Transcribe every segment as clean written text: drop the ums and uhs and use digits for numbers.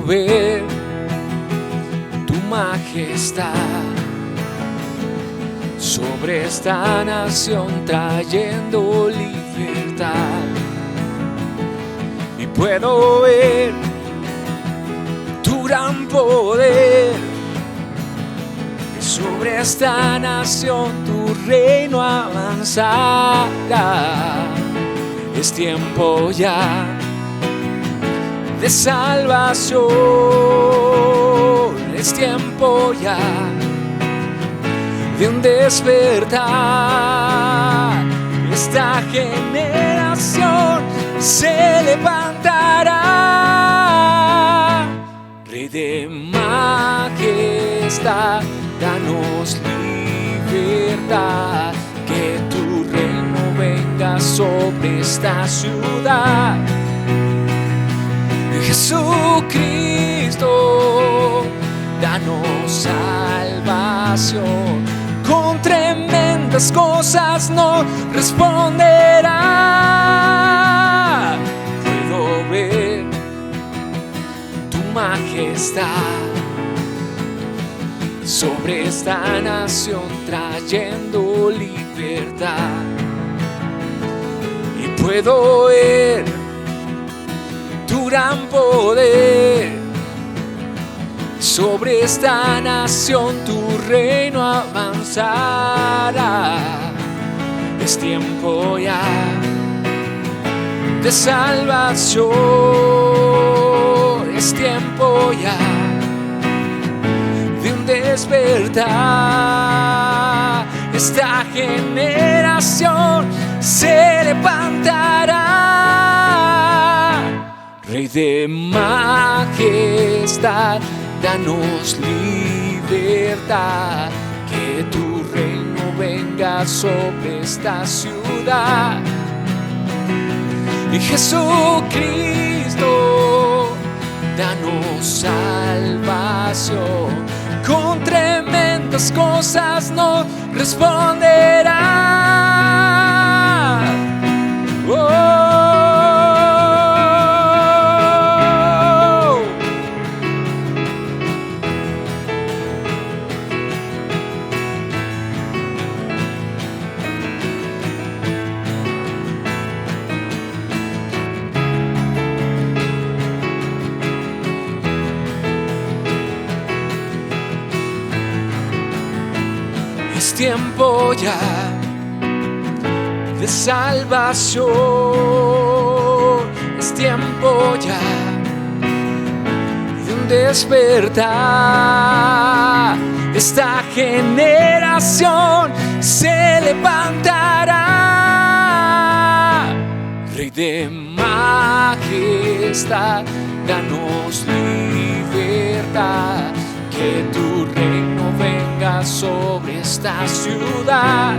ver tu majestad sobre esta nación, trayendo libertad. Y puedo ver tu gran poder sobre esta nación, tu reino avanzará. Es tiempo ya de salvación, es tiempo ya de un despertar. Esta generación se levantará. Rey de majestad, danos libertad, que tu reino venga sobre esta ciudad. Jesucristo, danos salvación, con tremendas cosas nos responderá. Puedo ver tu majestad sobre esta nación, trayendo libertad. Y puedo ver tu gran poder sobre esta nación, tu reino avanzará. Es tiempo ya de salvación, es tiempo ya de un despertar. Esta generación se levantará. Rey de majestad, danos libertad, que tu reino venga sobre esta ciudad. Y Jesucristo, danos salvación, con tremendas cosas nos responderá. Oh. Es tiempo ya de salvación, es tiempo ya de un despertar. Esta generación se levantará. Rey de majestad, danos libertad, que tu reino venga sobre esta ciudad.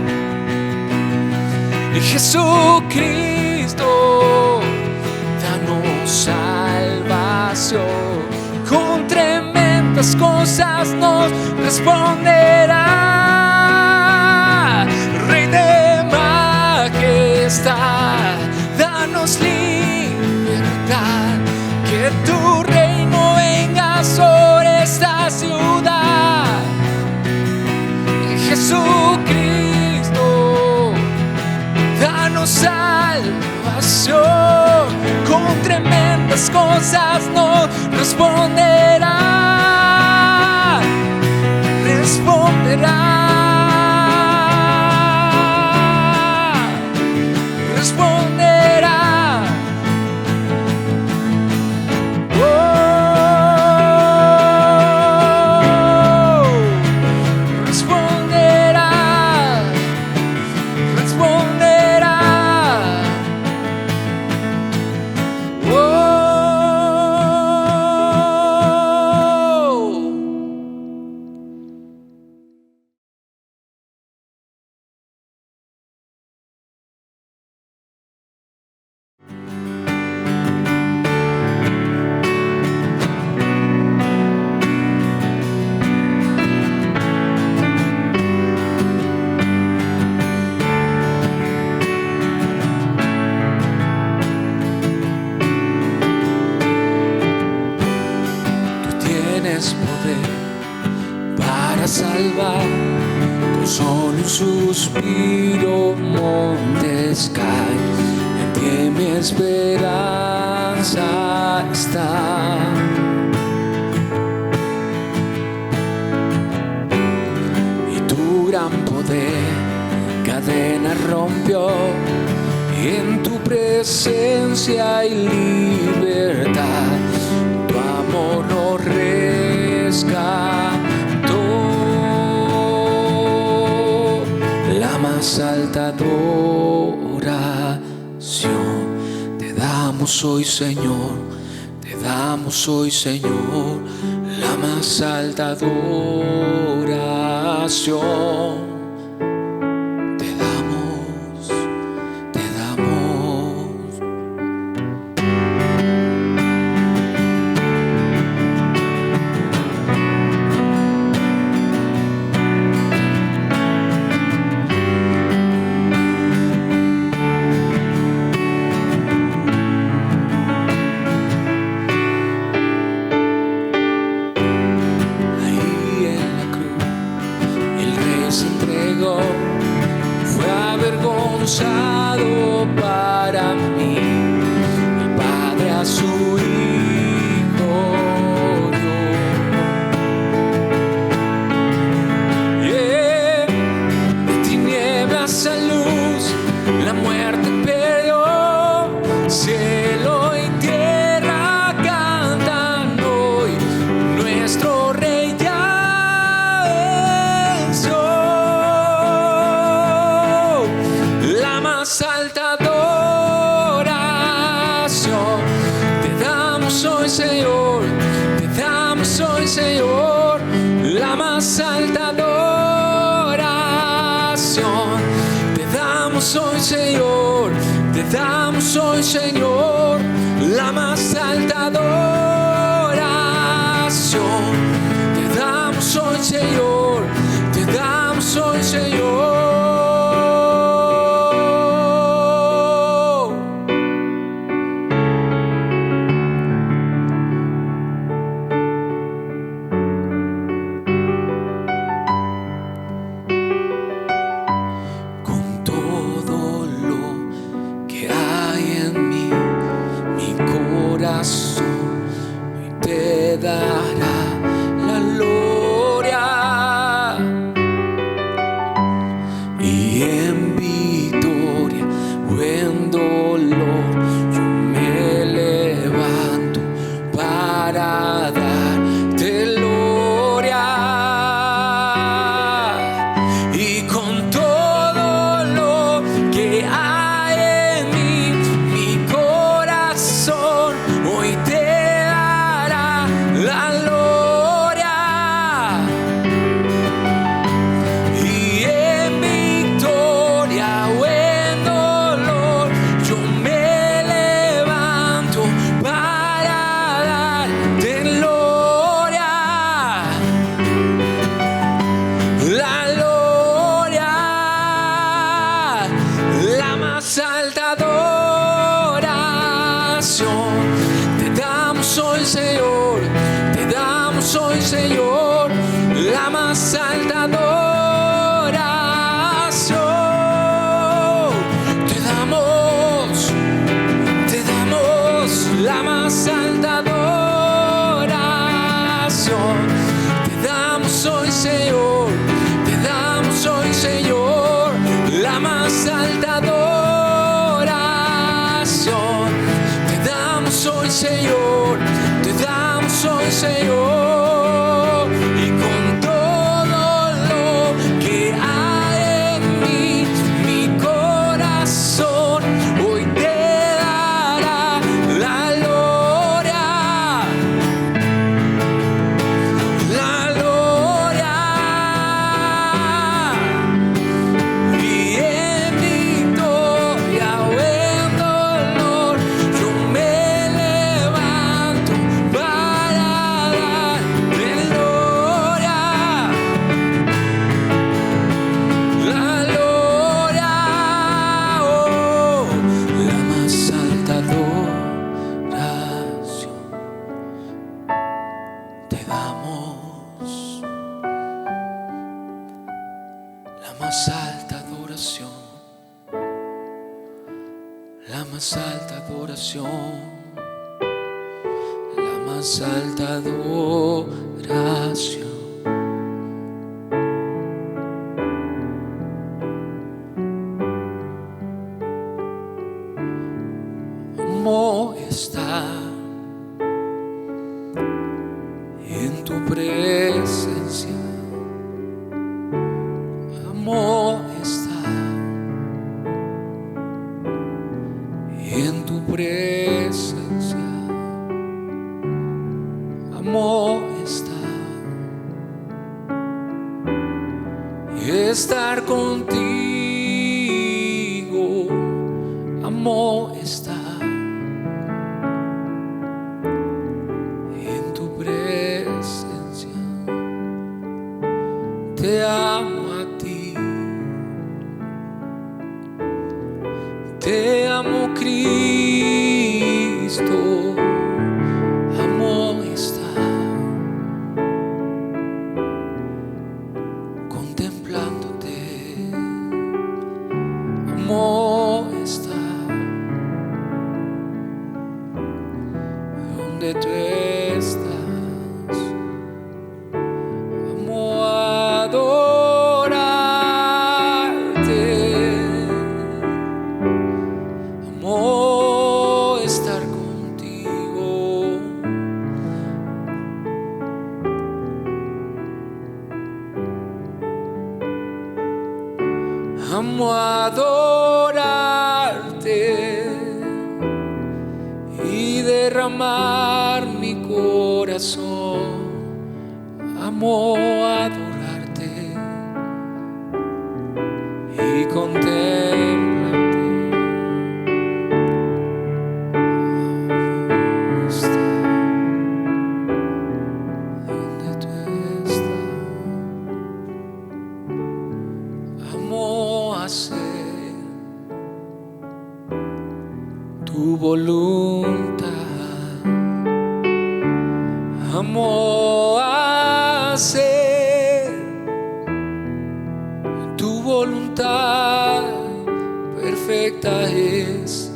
Y Jesucristo, danos salvación, con tremendas cosas nos responderá. Rey de majestad, danos libertad, que tu reino venga sobre esta ciudad. Jesucristo, danos salvación, con tremendas cosas nos responderá. Responderá. Responderá. tienes poder para salvar. Con solo un suspiro montes caen. En ti mi esperanza está. Y tu gran poder cadenas rompió. En tu presencia hay libertad. Tu amor nos rescató. La más alta adoración te damos hoy, Señor. Te damos hoy, Señor. La más alta adoración. Fue avergonzado para mí, el Padre a su Hijo dio. De tinieblas a luz, la muerte perdió. Cielo y tierra cantan hoy, nuestro Rey ya venció. Alta adoración te damos hoy, Señor. Te damos hoy, Señor. La más alta adoración te damos hoy, Señor. Te damos hoy, Señor. La más alta adoración te damos hoy, Señor. Te damos hoy, Señor. Hoy te dará la gloria, y en victoria o en dolor yo me levanto para darte gloria. Y con todo lo que hay en mí, mi corazón hoy te dará la gloria, y en victoria o en dolor yo me levanto para darte gloria, la gloria, la más alta adoración. Te damos hoy, Señor. Te damos hoy, Señor. La más alta adoración. Te damos la más alta adoración. Te damos hoy, Señor. Te damos hoy, Señor. La más alta adoración. Te damos hoy, Señor. Te damos hoy, Señor. Y con todo lo más alta adoración, la más alta adoración. Amo estar en tu presencia, amo estar en tu presencia, amo estar contigo, amo estar en tu presencia. Te amo a ti, te amo Cristo, amo estar contemplándote, amo estar donde tú estás, amo adorarte, amo estar contigo, amo adorarte y derramar mi corazón, amo adorarte y contemplarte, amo estar donde tú estás, amo hacer tu voluntad, amo hacer tu voluntad, perfecta es.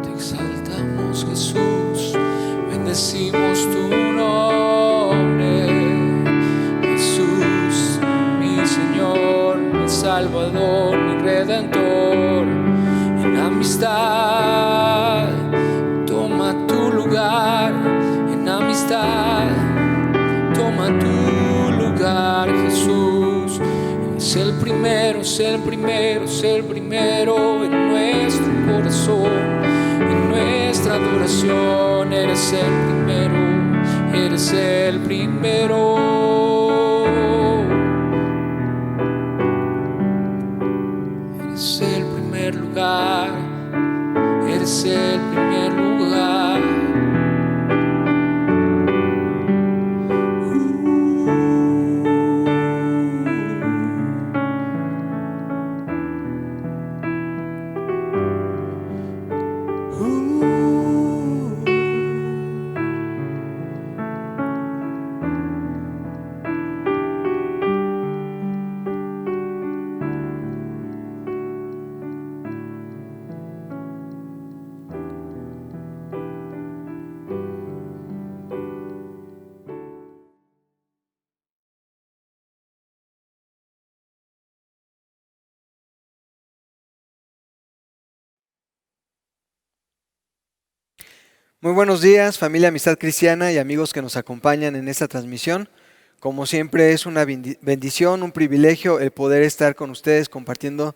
Te exaltamos, Jesús, bendecimos tu nombre, Jesús, mi Señor, mi Salvador, mi Redentor. En amistad toma tu lugar, en amistad toma tu lugar, Jesús. Es el primero, es el primero, es el primero en nuestro corazón, en nuestra adoración. Eres el primero, eres el primero. Eres el primer lugar, eres el primer lugar. Muy buenos días, familia Amistad Cristiana y amigos que nos acompañan en esta transmisión. Como siempre es una bendición, un privilegio el poder estar con ustedes compartiendo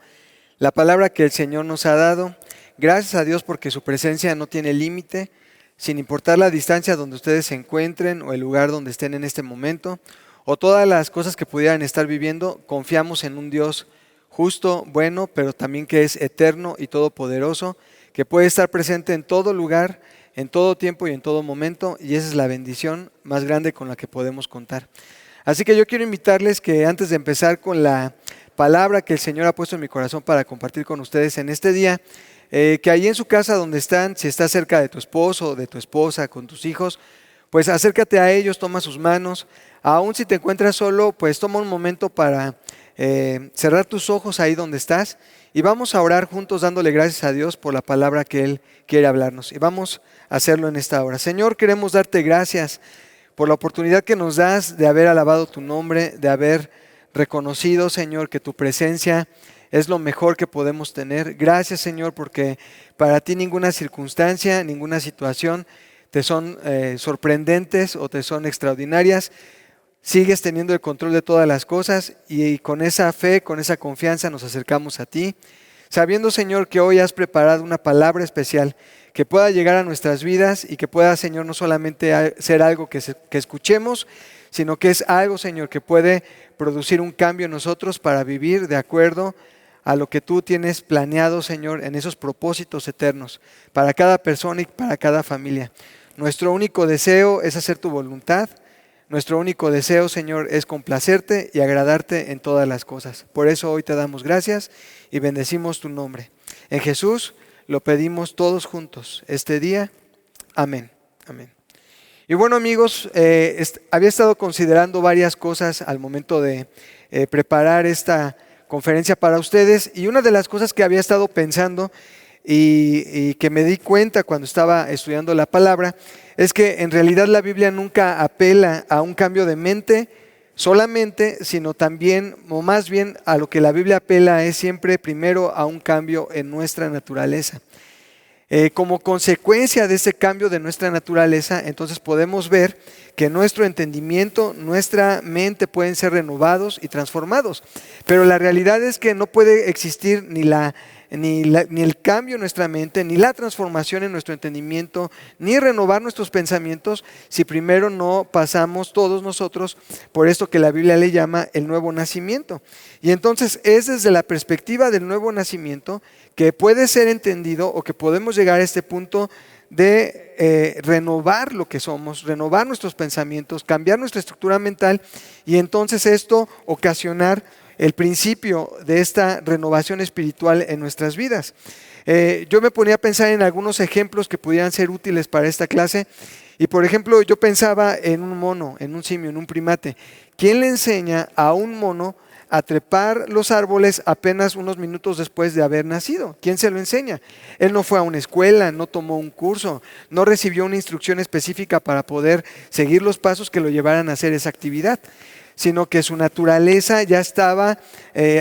la palabra que el Señor nos ha dado. Gracias a Dios porque su presencia no tiene límite, sin importar la distancia donde ustedes se encuentren o el lugar donde estén en este momento o todas las cosas que pudieran estar viviendo. Confiamos en un Dios justo, bueno, pero también que es eterno y todopoderoso, que puede estar presente en todo lugar, en todo tiempo y en todo momento, y esa es la bendición más grande con la que podemos contar. Así que yo quiero invitarles que antes de empezar con la palabra que el Señor ha puesto en mi corazón para compartir con ustedes en este día, que ahí en su casa donde están, si estás cerca de tu esposo, de tu esposa, con tus hijos, pues acércate a ellos, toma sus manos. Aún si te encuentras solo, pues toma un momento para cerrar tus ojos ahí donde estás y vamos a orar juntos dándole gracias a Dios por la palabra que Él quiere hablarnos. Y vamos a hacerlo en esta hora. Señor, queremos darte gracias por la oportunidad que nos das de haber alabado tu nombre, de haber reconocido, Señor, que tu presencia es lo mejor que podemos tener. Gracias, Señor, porque para ti ninguna circunstancia, ninguna situación te son sorprendentes o te son extraordinarias. Sigues teniendo el control de todas las cosas y con esa fe, con esa confianza nos acercamos a ti, sabiendo, Señor, que hoy has preparado una palabra especial que pueda llegar a nuestras vidas y que pueda, Señor, no solamente ser algo que escuchemos, sino que es algo, Señor, que puede producir un cambio en nosotros para vivir de acuerdo a lo que tú tienes planeado, Señor, en esos propósitos eternos para cada persona y para cada familia. Nuestro único deseo es hacer tu voluntad. Nuestro único deseo, Señor, es complacerte y agradarte en todas las cosas. Por eso hoy te damos gracias y bendecimos tu nombre. En Jesús lo pedimos todos juntos este día. Amén. Amén. Y bueno, amigos, había estado considerando varias cosas al momento de preparar esta conferencia para ustedes, y una de las cosas que había estado pensando y que me di cuenta cuando estaba estudiando la palabra es que en realidad la Biblia nunca apela a un cambio de mente solamente, sino también, o más bien a lo que la Biblia apela es siempre primero a un cambio en nuestra naturaleza. Como consecuencia de ese cambio de nuestra naturaleza, entonces podemos ver que nuestro entendimiento, nuestra mente pueden ser renovados y transformados. Pero la realidad es que no puede existir ni el cambio en nuestra mente, ni la transformación en nuestro entendimiento, ni renovar nuestros pensamientos si primero no pasamos todos nosotros por esto que la Biblia le llama el nuevo nacimiento. Y entonces es desde la perspectiva del nuevo nacimiento que puede ser entendido o que podemos llegar a este punto de renovar lo que somos, renovar nuestros pensamientos, cambiar nuestra estructura mental y entonces esto ocasionar el principio de esta renovación espiritual en nuestras vidas. Yo me ponía a pensar en algunos ejemplos que pudieran ser útiles para esta clase y por ejemplo yo pensaba en un mono, en un simio, en un primate. ¿Quién le enseña a un mono a trepar los árboles apenas unos minutos después de haber nacido? ¿Quién se lo enseña? Él no fue a una escuela, no tomó un curso, no recibió una instrucción específica para poder seguir los pasos que lo llevaran a hacer esa actividad, sino que su naturaleza ya estaba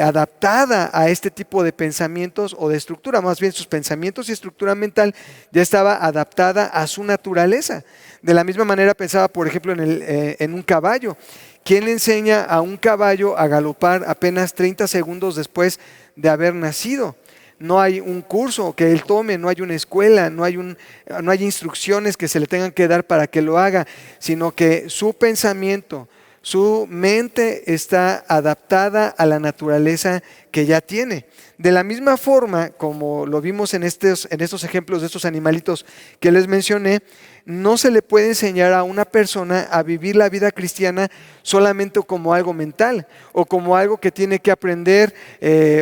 adaptada a este tipo de pensamientos o de estructura, más bien sus pensamientos y estructura mental ya estaba adaptada a su naturaleza. De la misma manera pensaba, por ejemplo, en un caballo. ¿Quién le enseña a un caballo a galopar apenas 30 segundos después de haber nacido? No hay un curso que él tome, no hay una escuela, no hay instrucciones que se le tengan que dar para que lo haga, sino que su pensamiento, su mente está adaptada a la naturaleza que ya tiene. De la misma forma, como lo vimos en estos ejemplos de estos animalitos que les mencioné, no se le puede enseñar a una persona a vivir la vida cristiana solamente como algo mental o como algo que tiene que aprender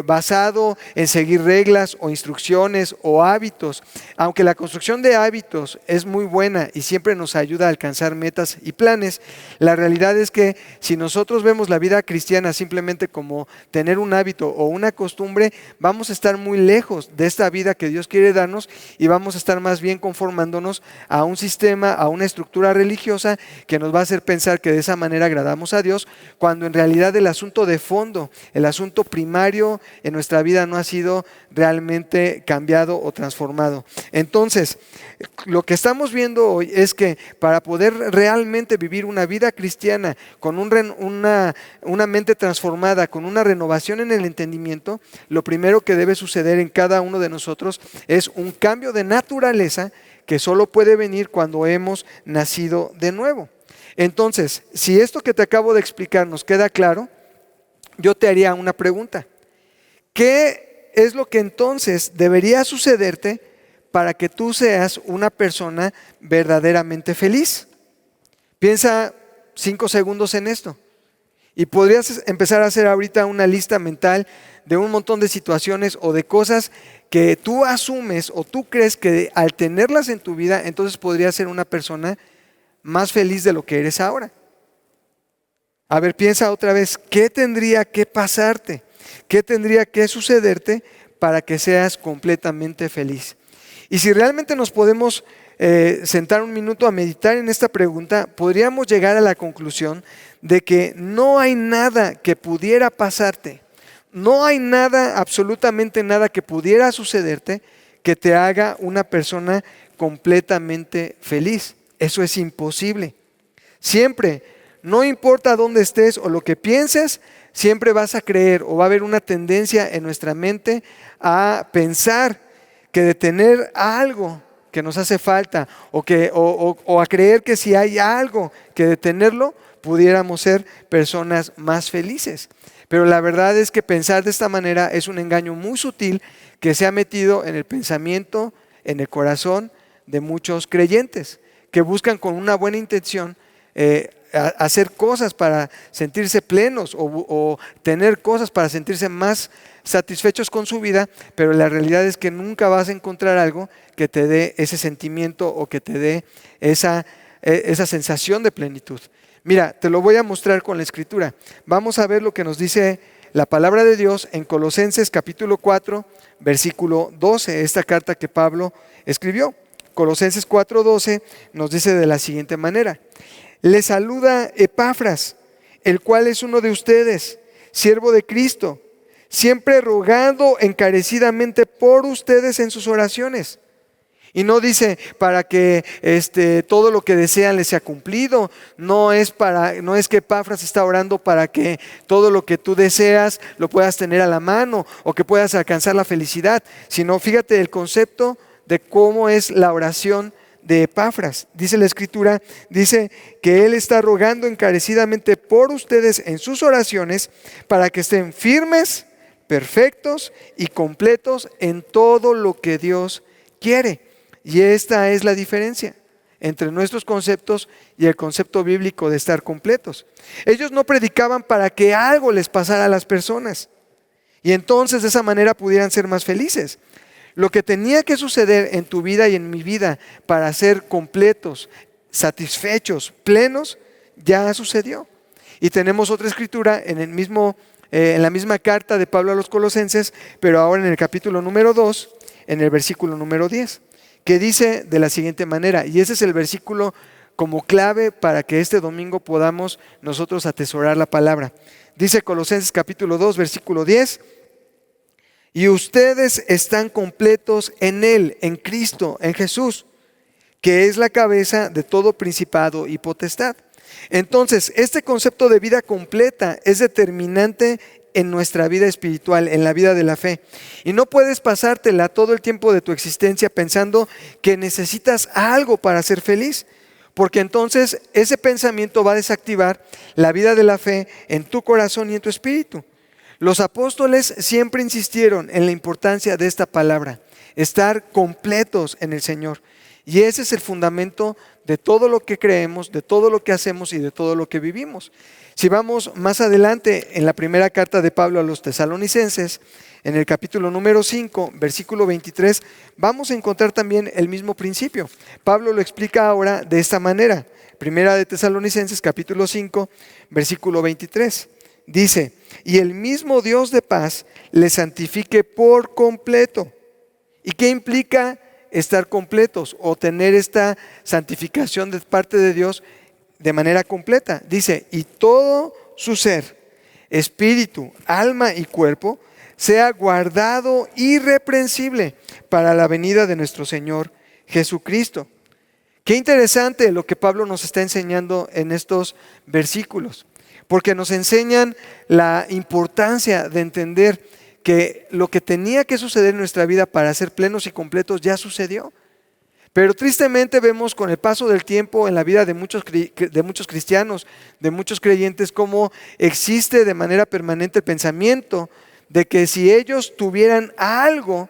basado en seguir reglas o instrucciones o hábitos. Aunque la construcción de hábitos es muy buena y siempre nos ayuda a alcanzar metas y planes, la realidad es que si nosotros vemos la vida cristiana simplemente como tener un hábito o una costumbre, vamos a estar muy lejos de esta vida que Dios quiere darnos y vamos a estar más bien conformándonos a un sistema, a una estructura religiosa que nos va a hacer pensar que de esa manera agradamos a Dios, cuando en realidad el asunto de fondo, el asunto primario en nuestra vida no ha sido realmente cambiado o transformado. Entonces, lo que estamos viendo hoy es que para poder realmente vivir una vida cristiana con una mente transformada, con una renovación en el entendimiento, lo primero que debe suceder en cada uno de nosotros es un cambio de naturaleza que solo puede venir cuando hemos nacido de nuevo. Entonces, si esto que te acabo de explicar nos queda claro, yo te haría una pregunta. ¿Qué es lo que entonces debería sucederte para que tú seas una persona verdaderamente feliz? Piensa 5 segundos en esto. Y podrías empezar a hacer ahorita una lista mental de un montón de situaciones o de cosas que tú asumes o tú crees que al tenerlas en tu vida, entonces podrías ser una persona más feliz de lo que eres ahora. A ver, piensa otra vez, ¿qué tendría que pasarte? ¿Qué tendría que sucederte para que seas completamente feliz? Y si realmente nos podemos sentar un minuto a meditar en esta pregunta, podríamos llegar a la conclusión de que no hay nada que pudiera pasarte, no hay nada, absolutamente nada que pudiera sucederte que te haga una persona completamente feliz. Eso es imposible. Siempre, no importa dónde estés o lo que pienses, siempre vas a creer o va a haber una tendencia en nuestra mente a pensar que de tener algo que nos hace falta o a creer que si hay algo que de tenerlo, pudiéramos ser personas más felices. Pero la verdad es que pensar de esta manera es un engaño muy sutil que se ha metido en el pensamiento, en el corazón de muchos creyentes que buscan con una buena intención hacer cosas para sentirse plenos o tener cosas para sentirse más satisfechos con su vida, pero la realidad es que nunca vas a encontrar algo que te dé ese sentimiento o que te dé esa sensación de plenitud. Mira, te lo voy a mostrar con la escritura. Vamos a ver lo que nos dice la palabra de Dios en Colosenses capítulo 4, versículo 12, esta carta que Pablo escribió. Colosenses 4:12 nos dice de la siguiente manera: le saluda Epafras, el cual es uno de ustedes, siervo de Cristo, siempre rogando encarecidamente por ustedes en sus oraciones. Y no dice para que todo lo que desean les sea cumplido. No es que Epafras está orando para que todo lo que tú deseas lo puedas tener a la mano o que puedas alcanzar la felicidad. Sino fíjate el concepto de cómo es la oración de Epafras. Dice la escritura, dice que él está rogando encarecidamente por ustedes en sus oraciones para que estén firmes, perfectos y completos en todo lo que Dios quiere. Y esta es la diferencia entre nuestros conceptos y el concepto bíblico de estar completos. Ellos no predicaban para que algo les pasara a las personas y entonces de esa manera pudieran ser más felices. Lo que tenía que suceder en tu vida y en mi vida para ser completos, satisfechos, plenos, ya sucedió. Y tenemos otra escritura en la misma carta de Pablo a los Colosenses, pero ahora en el capítulo número 2, en el versículo número 10, que dice de la siguiente manera, y ese es el versículo como clave para que este domingo podamos nosotros atesorar la palabra. Dice Colosenses capítulo 2, versículo 10, y ustedes están completos en Él, en Cristo, en Jesús, que es la cabeza de todo principado y potestad. Entonces, este concepto de vida completa es determinante en nuestra vida espiritual, en la vida de la fe. Y no puedes pasártela todo el tiempo de tu existencia pensando que necesitas algo para ser feliz, porque entonces ese pensamiento va a desactivar la vida de la fe en tu corazón y en tu espíritu. Los apóstoles siempre insistieron en la importancia de esta palabra, estar completos en el Señor. Y ese es el fundamento de todo lo que creemos, de todo lo que hacemos y de todo lo que vivimos. Si vamos más adelante en la primera carta de Pablo a los tesalonicenses, en el capítulo número 5, versículo 23, vamos a encontrar también el mismo principio. Pablo lo explica ahora de esta manera. Primera de Tesalonicenses, capítulo 5, versículo 23. Dice, y el mismo Dios de paz les santifique por completo. ¿Y qué implica estar completos o tener esta santificación de parte de Dios de manera completa? Dice, y todo su ser, espíritu, alma y cuerpo, sea guardado irreprensible para la venida de nuestro Señor Jesucristo. Qué interesante lo que Pablo nos está enseñando en estos versículos, porque nos enseñan la importancia de entender que lo que tenía que suceder en nuestra vida para ser plenos y completos ya sucedió. Pero tristemente vemos con el paso del tiempo en la vida de muchos cristianos, de muchos creyentes, cómo existe de manera permanente el pensamiento de que si ellos tuvieran algo,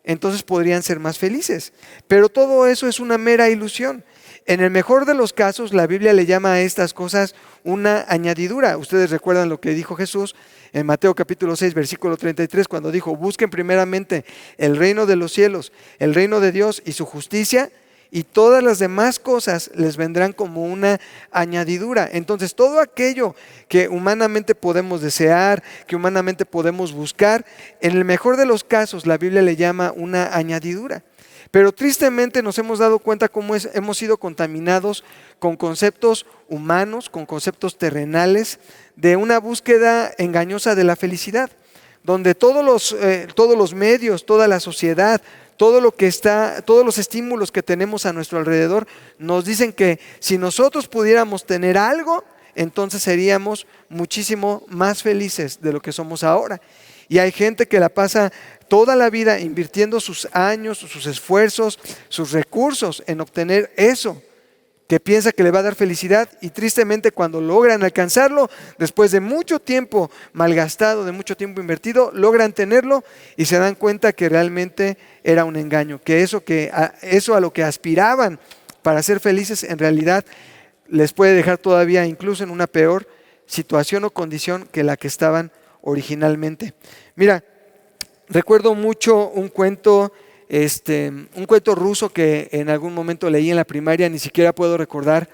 entonces podrían ser más felices. Pero todo eso es una mera ilusión. En el mejor de los casos, la Biblia le llama a estas cosas una añadidura. Ustedes recuerdan lo que dijo Jesús en Mateo capítulo 6, versículo 33, cuando dijo: busquen primeramente el reino de los cielos, el reino de Dios y su justicia, y todas las demás cosas les vendrán como una añadidura. Entonces, todo aquello que humanamente podemos desear, que humanamente podemos buscar, en el mejor de los casos, la Biblia le llama una añadidura. Pero tristemente nos hemos dado cuenta cómo hemos sido contaminados con conceptos humanos, con conceptos terrenales, de una búsqueda engañosa de la felicidad, donde todos los medios, toda la sociedad, todos los estímulos que tenemos a nuestro alrededor nos dicen que si nosotros pudiéramos tener algo, entonces seríamos muchísimo más felices de lo que somos ahora. Y hay gente que la pasa toda la vida invirtiendo sus años, sus esfuerzos, sus recursos en obtener eso que piensa que le va a dar felicidad, y tristemente cuando logran alcanzarlo, después de mucho tiempo malgastado, de mucho tiempo invertido, logran tenerlo y se dan cuenta que realmente era un engaño, que eso a lo que aspiraban para ser felices en realidad les puede dejar todavía incluso en una peor situación o condición que la que estaban originalmente. Mira, recuerdo mucho un cuento ruso que en algún momento leí en la primaria. Ni siquiera puedo recordar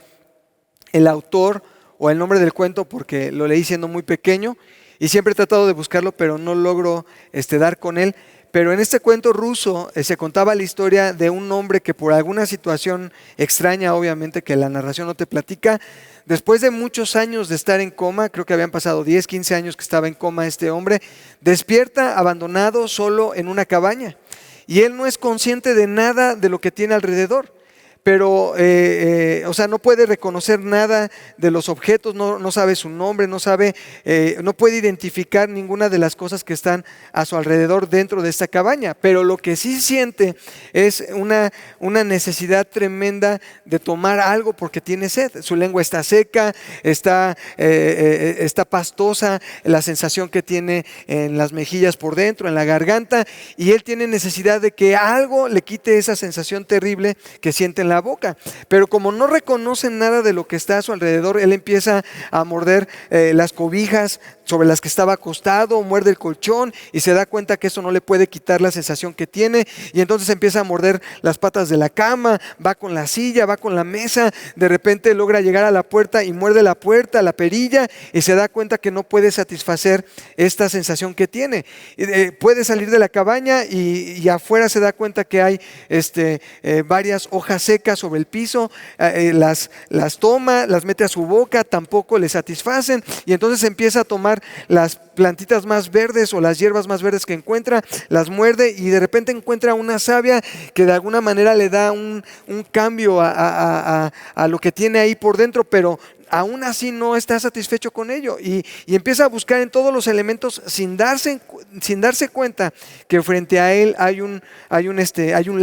el autor o el nombre del cuento porque lo leí siendo muy pequeño y siempre he tratado de buscarlo, pero no logro dar con él. Pero en este cuento ruso se contaba la historia de un hombre que, por alguna situación extraña, obviamente, que la narración no te platica, después de muchos años de estar en coma, creo que habían pasado 10, 15 años que estaba en coma este hombre, despierta abandonado solo en una cabaña. Y él no es consciente de nada de lo que tiene alrededor. Pero, no puede reconocer nada de los objetos, no sabe su nombre, no puede identificar ninguna de las cosas que están a su alrededor dentro de esta cabaña. Pero lo que sí siente es una necesidad tremenda de tomar algo porque tiene sed. Su lengua está seca, está pastosa, la sensación que tiene en las mejillas por dentro, en la garganta, y él tiene necesidad de que algo le quite esa sensación terrible que siente en la boca. Pero como no reconoce nada de lo que está a su alrededor, él empieza a morder las cobijas sobre las que estaba acostado, muerde el colchón y se da cuenta que eso no le puede quitar la sensación que tiene, y entonces empieza a morder las patas de la cama, va con la silla, va con la mesa, de repente logra llegar a la puerta y muerde la puerta, la perilla, y se da cuenta que no puede satisfacer esta sensación que tiene. Puede salir de la cabaña y afuera se da cuenta que hay varias hojas secas sobre el piso, las toma, las mete a su boca, tampoco le satisfacen, y entonces empieza a tomar las plantitas más verdes o las hierbas más verdes que encuentra, las muerde y de repente encuentra una savia que de alguna manera le da un cambio a lo que tiene ahí por dentro, pero aún así no está satisfecho con ello y empieza a buscar en todos los elementos sin darse cuenta que frente a él hay un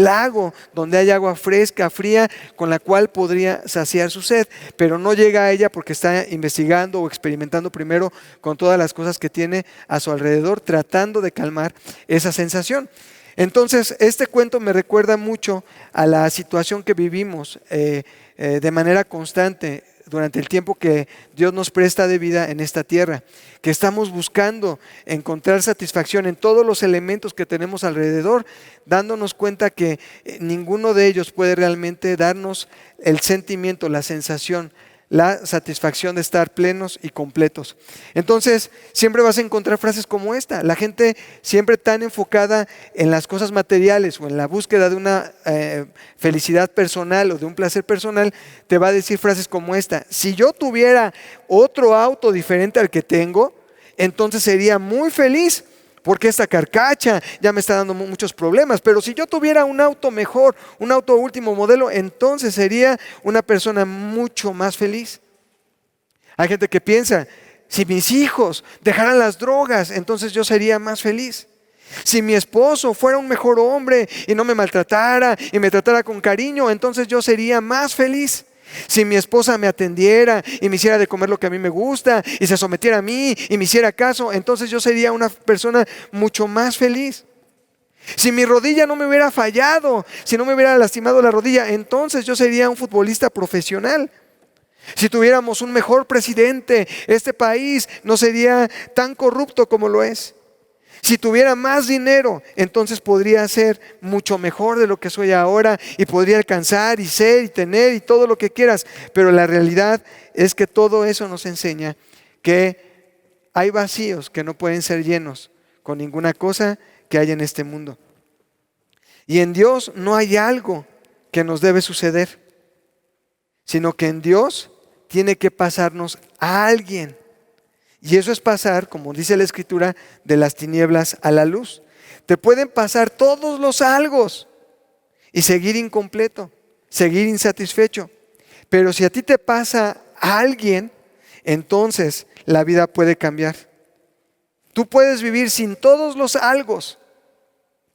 lago donde hay agua fresca, fría, con la cual podría saciar su sed, pero no llega a ella porque está investigando o experimentando primero con todas las cosas que tiene a su alrededor, tratando de calmar esa sensación. Entonces, este cuento me recuerda mucho a la situación que vivimos de manera constante durante el tiempo que Dios nos presta de vida en esta tierra, que estamos buscando encontrar satisfacción en todos los elementos que tenemos alrededor, dándonos cuenta que ninguno de ellos puede realmente darnos el sentimiento, la sensación, la satisfacción de estar plenos y completos. Entonces siempre vas a encontrar frases como esta. La gente siempre tan enfocada en las cosas materiales o en la búsqueda de una felicidad personal o de un placer personal, te va a decir frases como esta: si yo tuviera otro auto diferente al que tengo, entonces sería muy feliz, porque esta carcacha ya me está dando muchos problemas. Pero si yo tuviera un auto mejor, un auto último modelo, entonces sería una persona mucho más feliz. Hay gente que piensa: si mis hijos dejaran las drogas, entonces yo sería más feliz. Si mi esposo fuera un mejor hombre y no me maltratara y me tratara con cariño, entonces yo sería más feliz. Si mi esposa me atendiera y me hiciera de comer lo que a mí me gusta y se sometiera a mí y me hiciera caso, entonces yo sería una persona mucho más feliz. Si mi rodilla no me hubiera fallado, si no me hubiera lastimado la rodilla, entonces yo sería un futbolista profesional. Si tuviéramos un mejor presidente, este país no sería tan corrupto como lo es. Si tuviera más dinero, entonces podría ser mucho mejor de lo que soy ahora y podría alcanzar y ser y tener y todo lo que quieras. Pero la realidad es que todo eso nos enseña que hay vacíos que no pueden ser llenos con ninguna cosa que hay en este mundo. Y en Dios no hay algo que nos debe suceder, sino que en Dios tiene que pasarnos a alguien. Y eso es pasar, como dice la Escritura, de las tinieblas a la luz. Te pueden pasar todos los algos y seguir incompleto, seguir insatisfecho. Pero si a ti te pasa a alguien, entonces la vida puede cambiar. Tú puedes vivir sin todos los algos,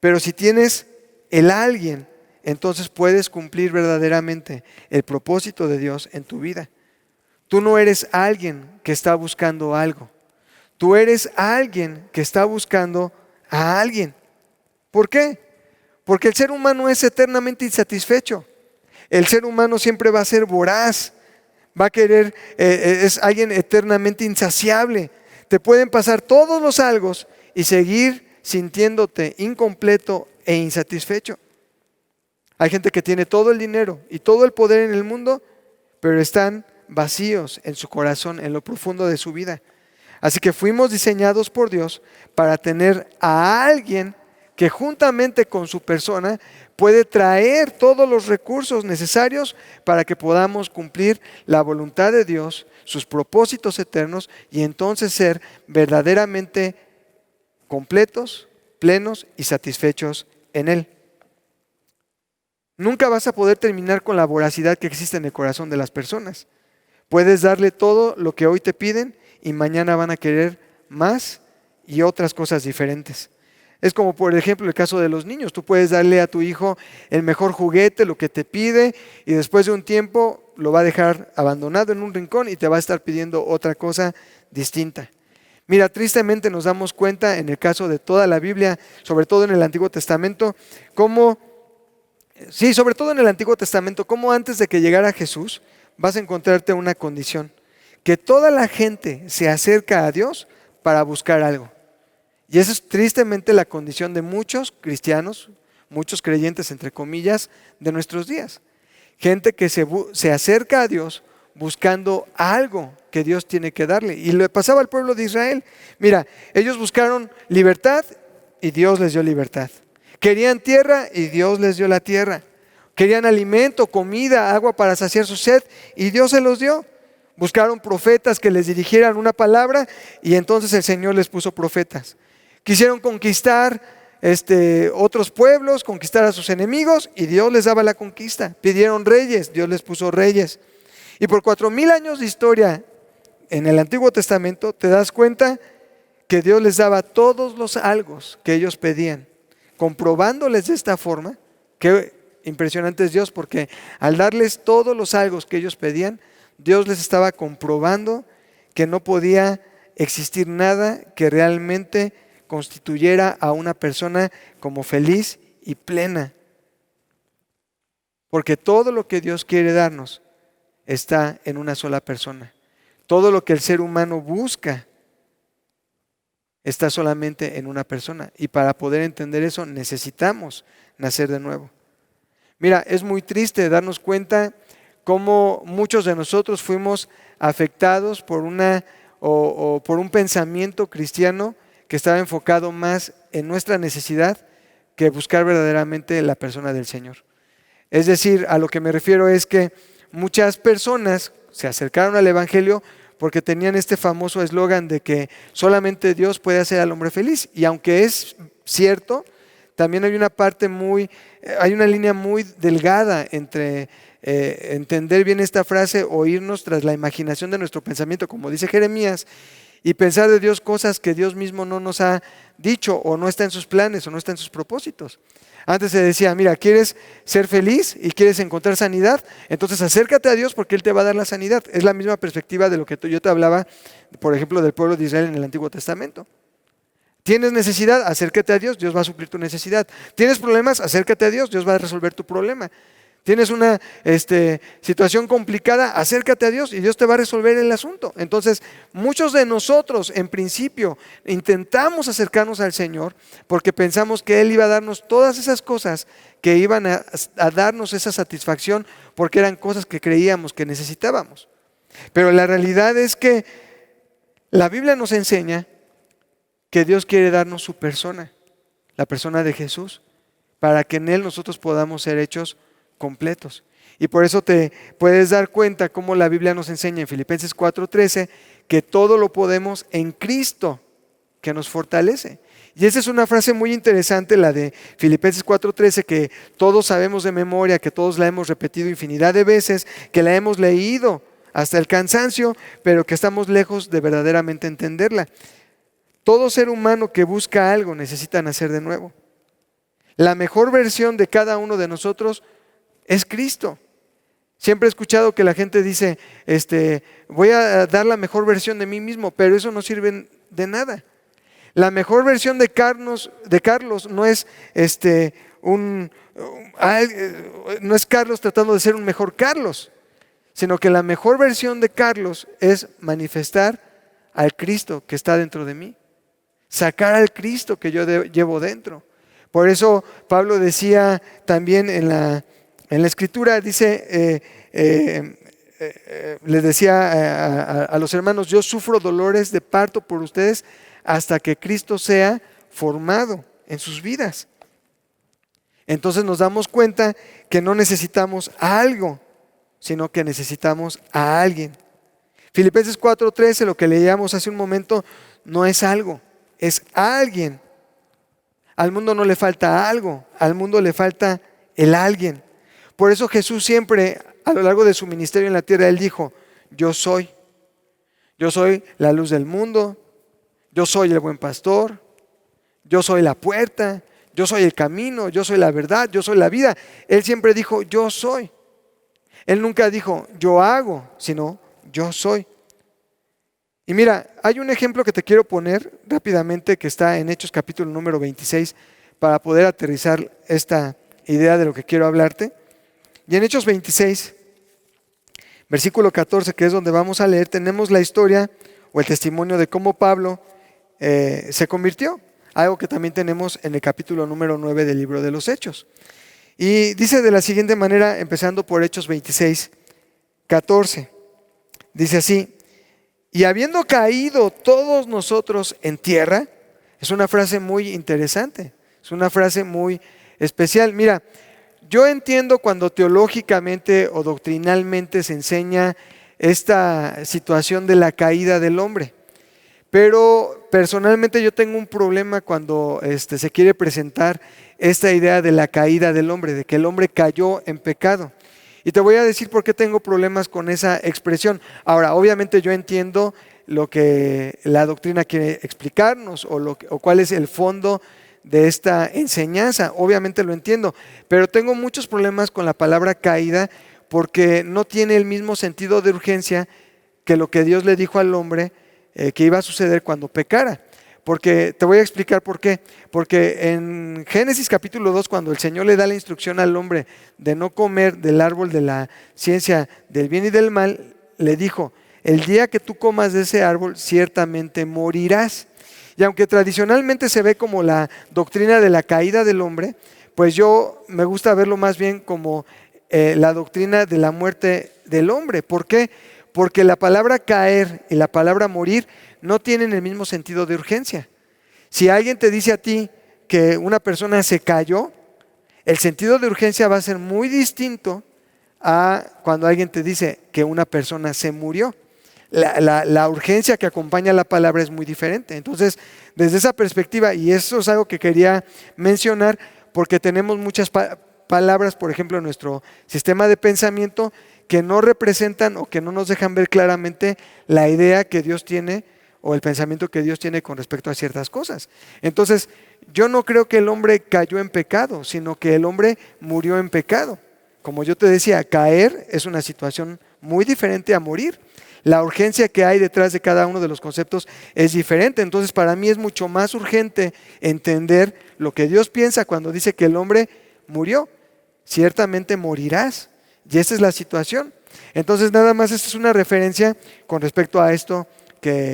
pero si tienes el alguien, entonces puedes cumplir verdaderamente el propósito de Dios en tu vida. Tú no eres alguien que está buscando algo. Tú eres alguien que está buscando a alguien. ¿Por qué? Porque el ser humano es eternamente insatisfecho. El ser humano siempre va a ser voraz. Va a querer, es alguien eternamente insaciable. Te pueden pasar todos los algos y seguir sintiéndote incompleto e insatisfecho. Hay gente que tiene todo el dinero y todo el poder en el mundo, pero están vacíos en su corazón, en lo profundo de su vida. Así que fuimos diseñados por Dios para tener a alguien que juntamente con su persona puede traer todos los recursos necesarios para que podamos cumplir la voluntad de Dios, sus propósitos eternos, y entonces ser verdaderamente completos, plenos y satisfechos en Él. Nunca vas a poder terminar con la voracidad que existe en el corazón de las personas. Puedes darle todo lo que hoy te piden y mañana van a querer más y otras cosas diferentes. Es como por ejemplo el caso de los niños. Tú puedes darle a tu hijo el mejor juguete, lo que te pide, y después de un tiempo lo va a dejar abandonado en un rincón y te va a estar pidiendo otra cosa distinta. Mira, tristemente nos damos cuenta en el caso de toda la Biblia, sobre todo en el Antiguo Testamento, cómo antes de que llegara Jesús, vas a encontrarte una condición, que toda la gente se acerca a Dios para buscar algo. Y esa es tristemente la condición de muchos cristianos, muchos creyentes entre comillas, de nuestros días. Gente que se acerca a Dios buscando algo que Dios tiene que darle. Y le pasaba al pueblo de Israel. Mira, ellos buscaron libertad y Dios les dio libertad. Querían tierra y Dios les dio la tierra. Querían alimento, comida, agua para saciar su sed y Dios se los dio. Buscaron profetas que les dirigieran una palabra y entonces el Señor les puso profetas. Quisieron conquistar otros pueblos, conquistar a sus enemigos y Dios les daba la conquista. Pidieron reyes, Dios les puso reyes. Y por 4000 años de historia en el Antiguo Testamento te das cuenta que Dios les daba todos los algos que ellos pedían, comprobándoles de esta forma. Qué impresionante es Dios, porque al darles todos los algos que ellos pedían, Dios les estaba comprobando que no podía existir nada que realmente constituyera a una persona como feliz y plena. Porque todo lo que Dios quiere darnos está en una sola persona. Todo lo que el ser humano busca está solamente en una persona. Y para poder entender eso necesitamos nacer de nuevo. Mira, es muy triste darnos cuenta cómo muchos de nosotros fuimos afectados por por un pensamiento cristiano que estaba enfocado más en nuestra necesidad que buscar verdaderamente la persona del Señor. Es decir, a lo que me refiero es que muchas personas se acercaron al Evangelio porque tenían este famoso eslogan de que solamente Dios puede hacer al hombre feliz. Y aunque es cierto, también hay una línea muy delgada entre entender bien esta frase o irnos tras la imaginación de nuestro pensamiento, como dice Jeremías, y pensar de Dios cosas que Dios mismo no nos ha dicho o no está en sus planes o no está en sus propósitos. Antes se decía, mira, ¿quieres ser feliz y quieres encontrar sanidad? Entonces acércate a Dios porque Él te va a dar la sanidad. Es la misma perspectiva de lo que yo te hablaba, por ejemplo, del pueblo de Israel en el Antiguo Testamento. Tienes necesidad, acércate a Dios, Dios va a suplir tu necesidad. Tienes problemas, acércate a Dios, Dios va a resolver tu problema. Tienes una situación complicada, acércate a Dios y Dios te va a resolver el asunto. Entonces, muchos de nosotros, en principio, intentamos acercarnos al Señor porque pensamos que Él iba a darnos todas esas cosas que iban a darnos esa satisfacción porque eran cosas que creíamos que necesitábamos. Pero la realidad es que la Biblia nos enseña que Dios quiere darnos su persona, la persona de Jesús, para que en Él nosotros podamos ser hechos completos. Y por eso te puedes dar cuenta cómo la Biblia nos enseña en Filipenses 4:13 que todo lo podemos en Cristo que nos fortalece. Y esa es una frase muy interesante, la de Filipenses 4:13, que todos sabemos de memoria, que todos la hemos repetido infinidad de veces, que la hemos leído hasta el cansancio, pero que estamos lejos de verdaderamente entenderla. Todo ser humano que busca algo necesita nacer de nuevo. La mejor versión de cada uno de nosotros es Cristo. Siempre he escuchado que la gente dice, voy a dar la mejor versión de mí mismo, pero eso no sirve de nada. La mejor versión de Carlos no es no es Carlos tratando de ser un mejor Carlos, sino que la mejor versión de Carlos es manifestar al Cristo que está dentro de mí, sacar al Cristo que yo llevo dentro. Por eso Pablo decía también en la Escritura, dice, les decía a los hermanos, yo sufro dolores de parto por ustedes hasta que Cristo sea formado en sus vidas. Entonces nos damos cuenta que no necesitamos a algo, sino que necesitamos a alguien. Filipenses 4:13, lo que leíamos hace un momento, no es algo, es alguien. Al mundo no le falta algo, al mundo le falta el alguien. Por eso Jesús siempre, a lo largo de su ministerio en la tierra, Él dijo, yo soy la luz del mundo, yo soy el buen pastor, yo soy la puerta, yo soy el camino, yo soy la verdad, yo soy la vida. Él siempre dijo, yo soy. Él nunca dijo, yo hago, sino yo soy. Y mira, hay un ejemplo que te quiero poner rápidamente que está en Hechos capítulo número 26 para poder aterrizar esta idea de lo que quiero hablarte. Y en Hechos 26, versículo 14, que es donde vamos a leer, tenemos la historia o el testimonio de cómo Pablo se convirtió. Algo que también tenemos en el capítulo número 9 del libro de los Hechos. Y dice de la siguiente manera, empezando por Hechos 26, 14. Dice así, y habiendo caído todos nosotros en tierra, es una frase muy interesante, es una frase muy especial. Mira, yo entiendo cuando teológicamente o doctrinalmente se enseña esta situación de la caída del hombre, pero personalmente yo tengo un problema cuando se quiere presentar esta idea de la caída del hombre, de que el hombre cayó en pecado. Y te voy a decir por qué tengo problemas con esa expresión. Ahora, obviamente yo entiendo lo que la doctrina quiere explicarnos o cuál es el fondo de esta enseñanza. Obviamente lo entiendo, pero tengo muchos problemas con la palabra caída porque no tiene el mismo sentido de urgencia que lo que Dios le dijo al hombre que iba a suceder cuando pecara. Porque te voy a explicar por qué. Porque en Génesis capítulo 2, cuando el Señor le da la instrucción al hombre de no comer del árbol de la ciencia del bien y del mal, le dijo, el día que tú comas de ese árbol, ciertamente morirás. Y aunque tradicionalmente se ve como la doctrina de la caída del hombre, pues yo me gusta verlo más bien como la doctrina de la muerte del hombre. ¿Por qué? Porque la palabra caer y la palabra morir no tienen el mismo sentido de urgencia. Si alguien te dice a ti que una persona se cayó, el sentido de urgencia va a ser muy distinto a cuando alguien te dice que una persona se murió. La urgencia que acompaña la palabra es muy diferente. Entonces, desde esa perspectiva, y eso es algo que quería mencionar, porque tenemos muchas palabras, por ejemplo, en nuestro sistema de pensamiento, que no representan o que no nos dejan ver claramente la idea que Dios tiene o el pensamiento que Dios tiene con respecto a ciertas cosas. Entonces, yo no creo que el hombre cayó en pecado, sino que el hombre murió en pecado. Como yo te decía, caer es una situación muy diferente a morir. La urgencia que hay detrás de cada uno de los conceptos es diferente. Entonces, para mí es mucho más urgente entender lo que Dios piensa cuando dice que el hombre murió. Ciertamente morirás. Y esa es la situación. Entonces, nada más esta es una referencia con respecto a esto,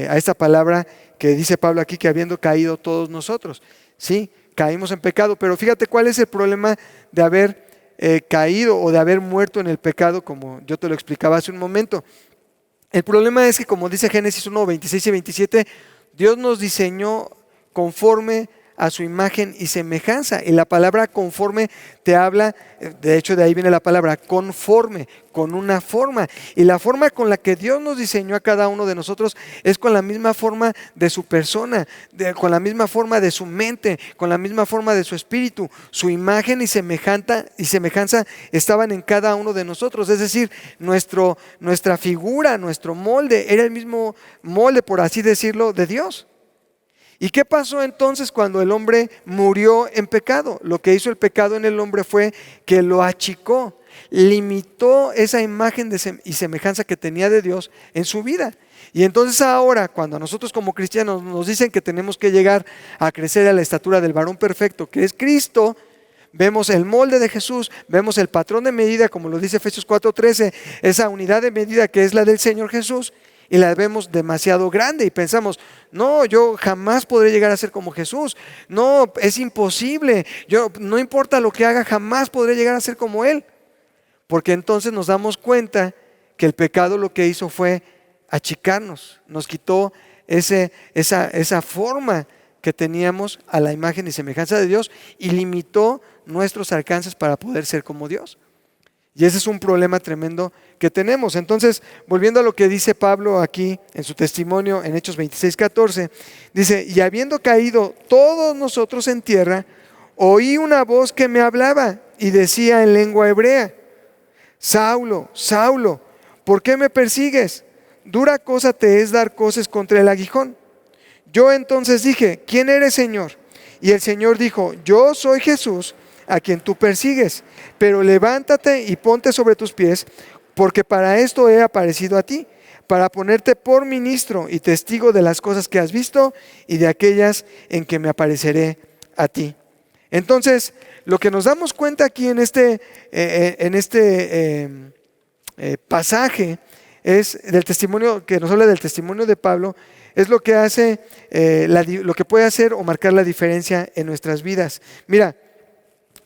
a esta palabra que dice Pablo aquí, que habiendo caído todos nosotros. Sí, caímos en pecado, pero fíjate cuál es el problema de haber caído o de haber muerto en el pecado, como yo te lo explicaba hace un momento. El problema es que, como dice Génesis 1, 26 y 27, Dios nos diseñó conforme a su imagen y semejanza. Y la palabra conforme te habla, de hecho de ahí viene la palabra conforme, con una forma. Y la forma con la que Dios nos diseñó a cada uno de nosotros es con la misma forma de su persona, con la misma forma de su mente, con la misma forma de su espíritu. Su imagen y semejanza estaban en cada uno de nosotros. Es decir, nuestra figura, nuestro molde, era el mismo molde, por así decirlo, de Dios. ¿Y qué pasó entonces cuando el hombre murió en pecado? Lo que hizo el pecado en el hombre fue que lo achicó, limitó esa imagen y semejanza que tenía de Dios en su vida. Y entonces ahora, cuando a nosotros como cristianos nos dicen que tenemos que llegar a crecer a la estatura del varón perfecto, que es Cristo, vemos el molde de Jesús, vemos el patrón de medida, como lo dice Efesios 4:13, esa unidad de medida que es la del Señor Jesús, y la vemos demasiado grande y pensamos, no, yo jamás podré llegar a ser como Jesús, no, es imposible, yo no importa lo que haga, jamás podré llegar a ser como Él, porque entonces nos damos cuenta que el pecado lo que hizo fue achicarnos, nos quitó esa forma que teníamos a la imagen y semejanza de Dios y limitó nuestros alcances para poder ser como Dios. Y ese es un problema tremendo que tenemos. Entonces, volviendo a lo que dice Pablo aquí en su testimonio en Hechos 26:14, dice, y habiendo caído todos nosotros en tierra, oí una voz que me hablaba y decía en lengua hebrea, Saulo, Saulo, ¿por qué me persigues? Dura cosa te es dar coces contra el aguijón. Yo entonces dije, ¿quién eres, Señor? Y el Señor dijo, yo soy Jesús, a quien tú persigues, pero levántate y ponte sobre tus pies, porque para esto he aparecido a ti, para ponerte por ministro y testigo de las cosas que has visto y de aquellas en que me apareceré a ti. Entonces, lo que nos damos cuenta aquí en este pasaje es del testimonio que nos habla del testimonio de Pablo, es lo que hace, lo que puede hacer o marcar la diferencia en nuestras vidas. Mira,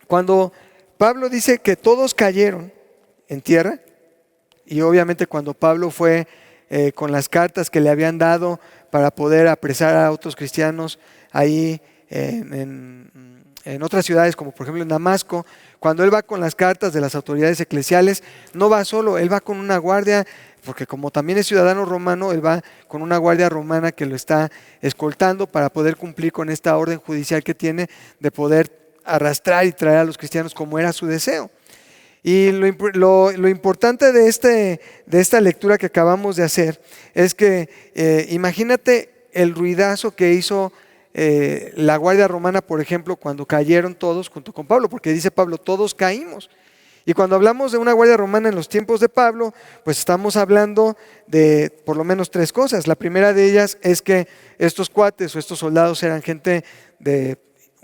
cuando Pablo dice que todos cayeron en tierra, y obviamente cuando Pablo fue con las cartas que le habían dado para poder apresar a otros cristianos ahí en otras ciudades, como por ejemplo en Damasco, cuando él va con las cartas de las autoridades eclesiales, no va solo, él va con una guardia, porque como también es ciudadano romano, él va con una guardia romana que lo está escoltando para poder cumplir con esta orden judicial que tiene de poder arrastrar y traer a los cristianos como era su deseo. Y lo importante de esta lectura que acabamos de hacer es que imagínate el ruidazo que hizo la guardia romana, por ejemplo, cuando cayeron todos junto con Pablo, porque dice Pablo, todos caímos. Y cuando hablamos de una guardia romana en los tiempos de Pablo, pues estamos hablando de por lo menos tres cosas. La primera de ellas es que estos cuates o estos soldados eran gente de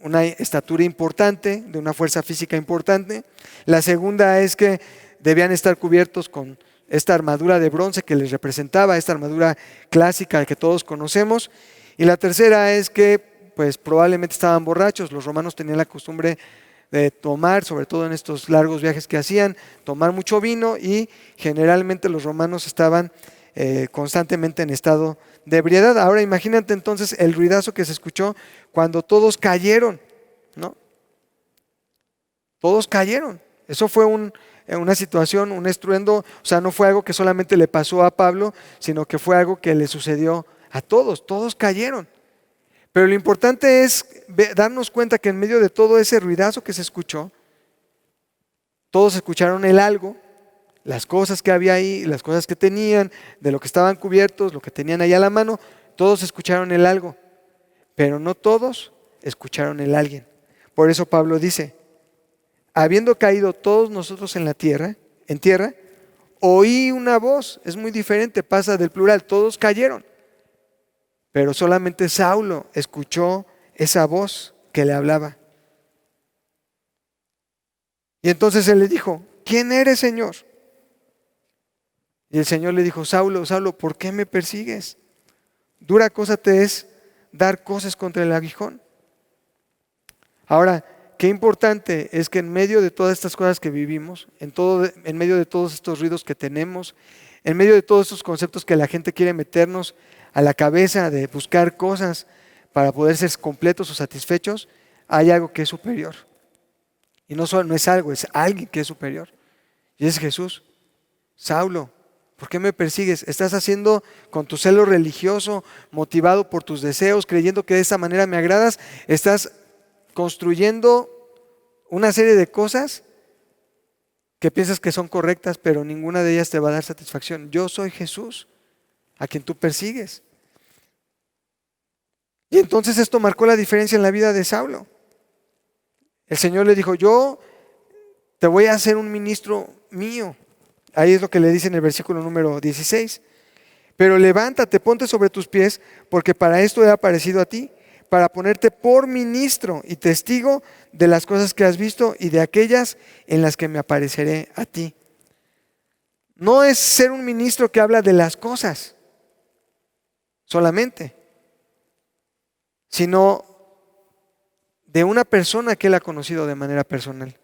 una estatura importante, de una fuerza física importante. La segunda es que debían estar cubiertos con esta armadura de bronce que les representaba, esta armadura clásica que todos conocemos. Y la tercera es que pues probablemente estaban borrachos. Los romanos tenían la costumbre de tomar, sobre todo en estos largos viajes que hacían, tomar mucho vino, y generalmente los romanos estaban constantemente en estado de ebriedad. Ahora imagínate entonces el ruidazo que se escuchó cuando todos cayeron, ¿no? Todos cayeron. Eso fue una situación, un estruendo, o sea, no fue algo que solamente le pasó a Pablo, sino que fue algo que le sucedió a todos cayeron. Pero lo importante es darnos cuenta que en medio de todo ese ruidazo que se escuchó, todos escucharon el algo, las cosas que había ahí, las cosas que tenían, de lo que estaban cubiertos, lo que tenían ahí a la mano, todos escucharon el algo, pero no todos escucharon el alguien. Por eso Pablo dice, habiendo caído todos nosotros en tierra, Oí una voz, es muy diferente, pasa del plural, todos cayeron. Pero solamente Saulo escuchó esa voz que le hablaba. Y entonces él le dijo, ¿quién eres, Señor? Y el Señor le dijo, Saulo, Saulo, ¿por qué me persigues? Dura cosa te es dar cosas contra el aguijón. Ahora, qué importante es que en medio de todas estas cosas que vivimos, en medio de todos estos ruidos que tenemos, en medio de todos estos conceptos que la gente quiere meternos a la cabeza de buscar cosas para poder ser completos o satisfechos, hay algo que es superior. Y no es algo, es alguien que es superior. Y es Jesús. Saulo, ¿por qué me persigues? Estás haciendo con tu celo religioso, motivado por tus deseos, creyendo que de esa manera me agradas, estás construyendo una serie de cosas que piensas que son correctas, pero ninguna de ellas te va a dar satisfacción. Yo soy Jesús, a quien tú persigues. Y entonces esto marcó la diferencia en la vida de Saulo. El Señor le dijo, yo te voy a hacer un ministro mío. Ahí es lo que le dice en el versículo número 16. Pero levántate, ponte sobre tus pies, porque para esto he aparecido a ti, para ponerte por ministro y testigo de las cosas que has visto y de aquellas en las que me apareceré a ti. No es ser un ministro que habla de las cosas solamente, sino de una persona que él ha conocido de manera personal.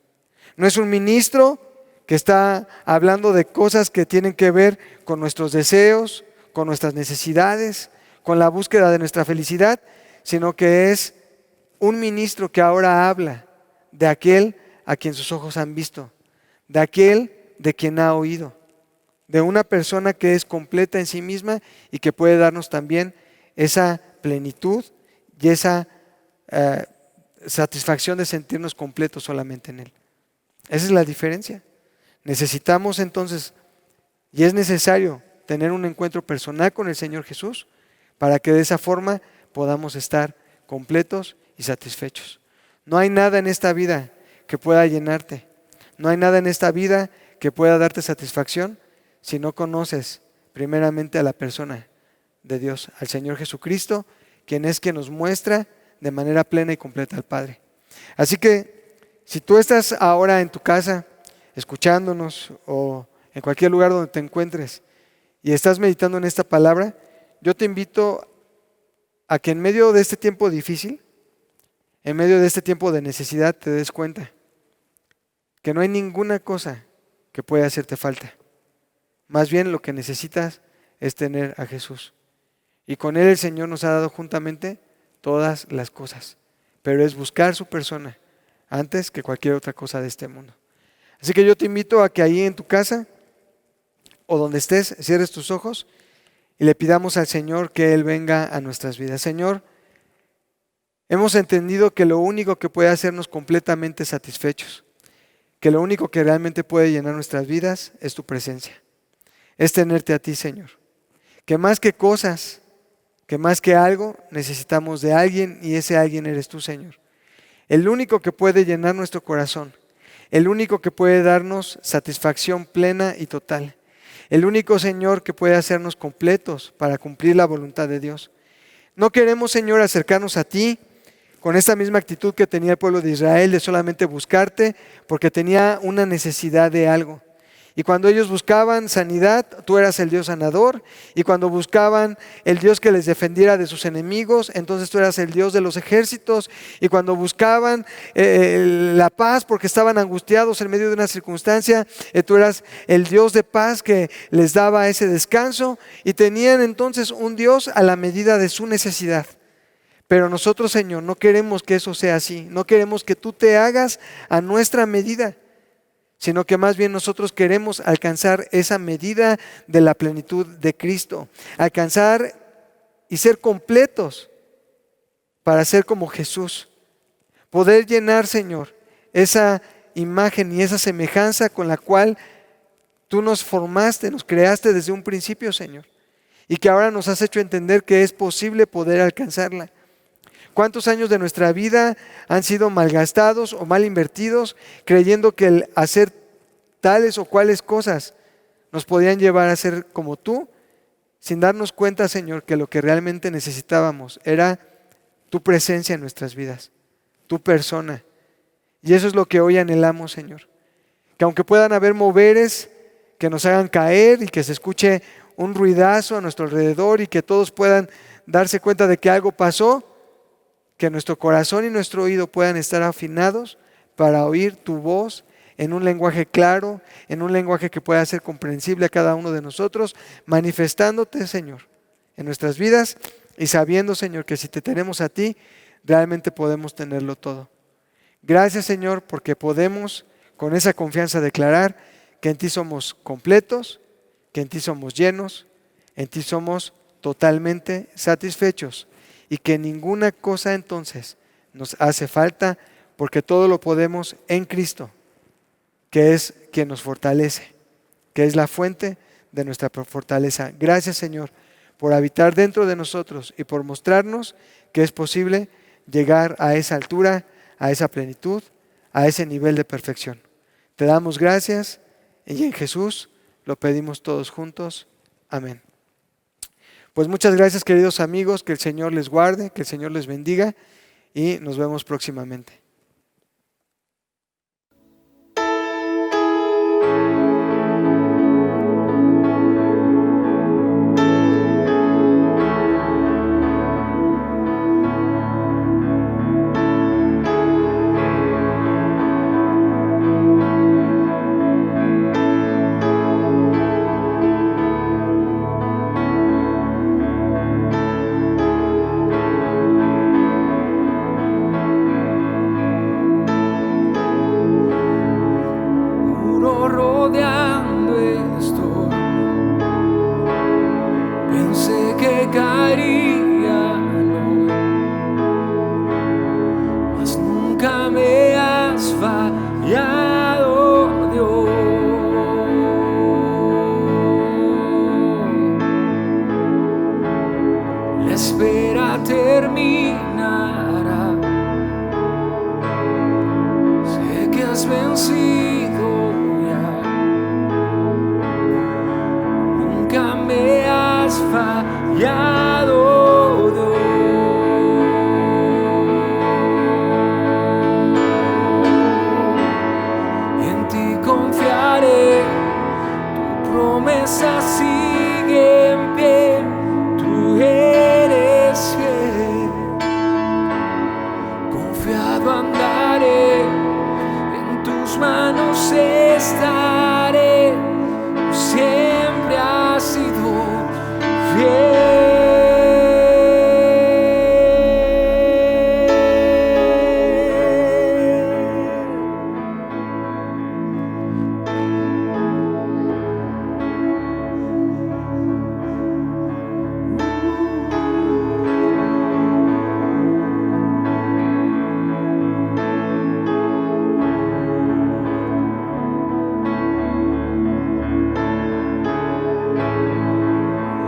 No es un ministro que está hablando de cosas que tienen que ver con nuestros deseos, con nuestras necesidades, con la búsqueda de nuestra felicidad, sino que es un ministro que ahora habla de aquel a quien sus ojos han visto, de aquel de quien ha oído, de una persona que es completa en sí misma y que puede darnos también esa plenitud y esa satisfacción de sentirnos completos solamente en Él. Esa es la diferencia. Necesitamos entonces, y es necesario, tener un encuentro personal con el Señor Jesús para que de esa forma podamos estar completos y satisfechos. No hay nada en esta vida que pueda llenarte. No hay nada en esta vida que pueda darte satisfacción si no conoces primeramente a la persona de Dios, al Señor Jesucristo, quien nos muestra de manera plena y completa al Padre. Así que si tú estás ahora en tu casa escuchándonos o en cualquier lugar donde te encuentres y estás meditando en esta palabra, yo te invito a que en medio de este tiempo difícil, en medio de este tiempo de necesidad, te des cuenta que no hay ninguna cosa que pueda hacerte falta. Más bien lo que necesitas es tener a Jesús. Y con Él el Señor nos ha dado juntamente todas las cosas. Pero es buscar su persona antes que cualquier otra cosa de este mundo. Así que yo te invito a que ahí en tu casa o donde estés, cierres tus ojos y le pidamos al Señor que Él venga a nuestras vidas. Señor, hemos entendido que lo único que puede hacernos completamente satisfechos, que lo único que realmente puede llenar nuestras vidas es tu presencia. Es tenerte a ti, Señor. Que más que cosas, que más que algo, necesitamos de alguien y ese alguien eres tú, Señor. El único que puede llenar nuestro corazón, el único que puede darnos satisfacción plena y total. El único, Señor, que puede hacernos completos para cumplir la voluntad de Dios. No queremos, Señor, acercarnos a ti con esta misma actitud que tenía el pueblo de Israel de solamente buscarte porque tenía una necesidad de algo. Y cuando ellos buscaban sanidad, tú eras el Dios sanador. Y cuando buscaban el Dios que les defendiera de sus enemigos, entonces tú eras el Dios de los ejércitos. Y cuando buscaban la paz porque estaban angustiados en medio de una circunstancia, tú eras el Dios de paz que les daba ese descanso. Y tenían entonces un Dios a la medida de su necesidad. Pero nosotros, Señor, no queremos que eso sea así. No queremos que tú te hagas a nuestra medida, sino que más bien nosotros queremos alcanzar esa medida de la plenitud de Cristo, alcanzar y ser completos para ser como Jesús, poder llenar, Señor, esa imagen y esa semejanza con la cual tú nos formaste, nos creaste desde un principio, Señor, y que ahora nos has hecho entender que es posible poder alcanzarla. ¿Cuántos años de nuestra vida han sido malgastados o mal invertidos creyendo que el hacer tales o cuales cosas nos podían llevar a ser como tú, sin darnos cuenta, Señor, que lo que realmente necesitábamos era tu presencia en nuestras vidas, tu persona. Y eso es lo que hoy anhelamos, Señor. Que aunque puedan haber moveres que nos hagan caer y que se escuche un ruidazo a nuestro alrededor y que todos puedan darse cuenta de que algo pasó, que nuestro corazón y nuestro oído puedan estar afinados para oír tu voz en un lenguaje claro, en un lenguaje que pueda ser comprensible a cada uno de nosotros, manifestándote, Señor, en nuestras vidas y sabiendo, Señor, que si te tenemos a ti, realmente podemos tenerlo todo. Gracias, Señor, porque podemos con esa confianza declarar que en ti somos completos, que en ti somos llenos, en ti somos totalmente satisfechos y que ninguna cosa entonces nos hace falta porque todo lo podemos en Cristo, que es quien nos fortalece, que es la fuente de nuestra fortaleza. Gracias, Señor, por habitar dentro de nosotros y por mostrarnos que es posible llegar a esa altura, a esa plenitud, a ese nivel de perfección. Te damos gracias y en Jesús lo pedimos todos juntos. Amén. Pues muchas gracias, queridos amigos, que el Señor les guarde, que el Señor les bendiga y nos vemos próximamente. Rodeando esto, pensé que caería, no, mas nunca me has fallado, Dios. La espera terminará, sé que has vencido. Me has fallado, Dios. En ti confiaré, tu promesa sigue en pie, tú eres fiel. Confiado andaré, en tus manos estaré, siempre has sido fiel.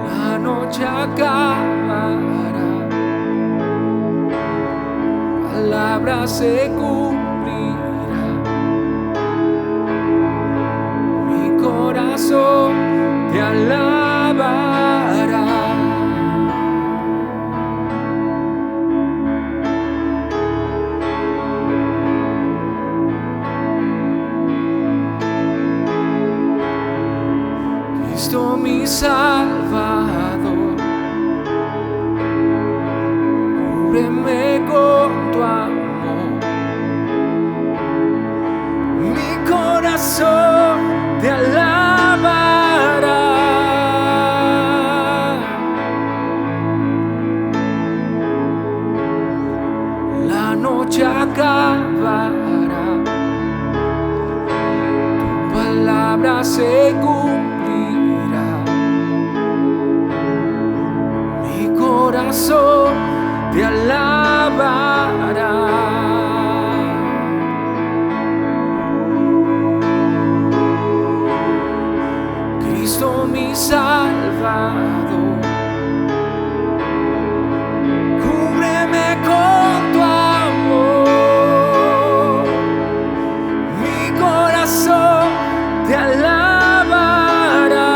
La noche acabará, palabra se cumplirá, mi corazón te alabará. Cristo mi Salvador, cúbreme con tu amor, mi corazón te alabará. La noche acabará, tu palabra se cumplirá, mi corazón te alabará. Cristo mi Salvador, cúbreme con tu amor, mi corazón te alabará.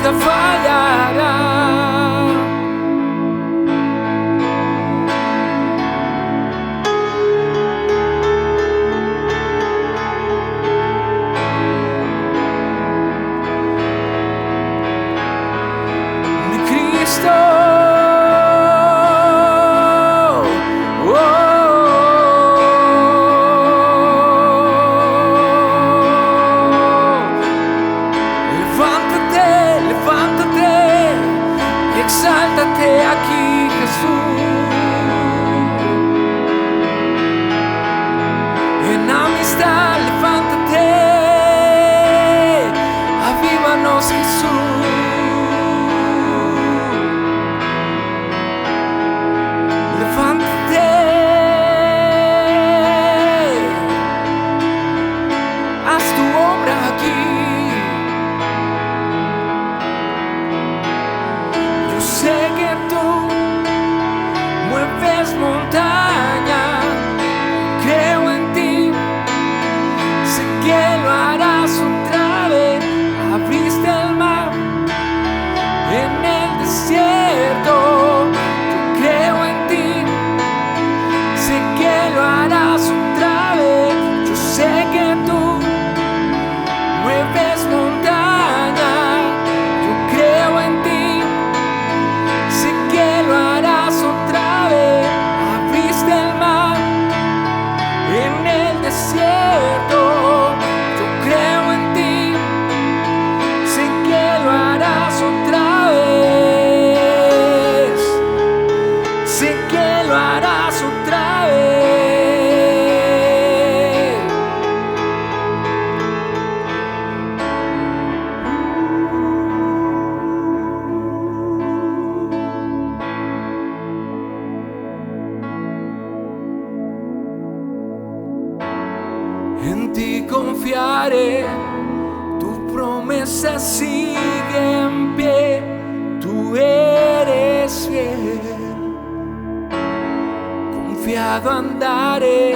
nunca fallará. Mi Cristo, exáltate aquí, Jesús. En amistad, levántate, avívanos, Jesús. Levántate, haz tu obra aquí. Sé que tú mueves montaña, creo en ti, sé que lo harás otra vez. Abriste el mar en el desierto, yo creo en ti, sé que lo harás otra vez. Yo sé que tú mueves montaña, yo creo en ti. Lo harás otra vez. Abriste el mar en el desierto, yo creo en ti, sé que lo harás otra vez, sé que lo harás otra vez. En ti confiaré, tu promesa sigue en pie, tú eres fiel. Confiado andaré,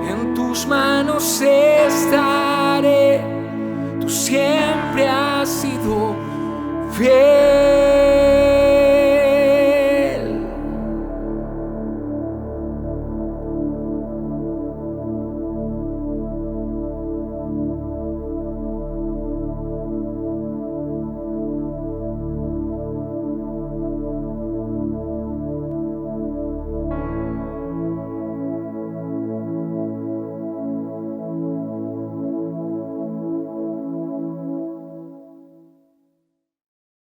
en tus manos estaré, tú siempre has sido fiel.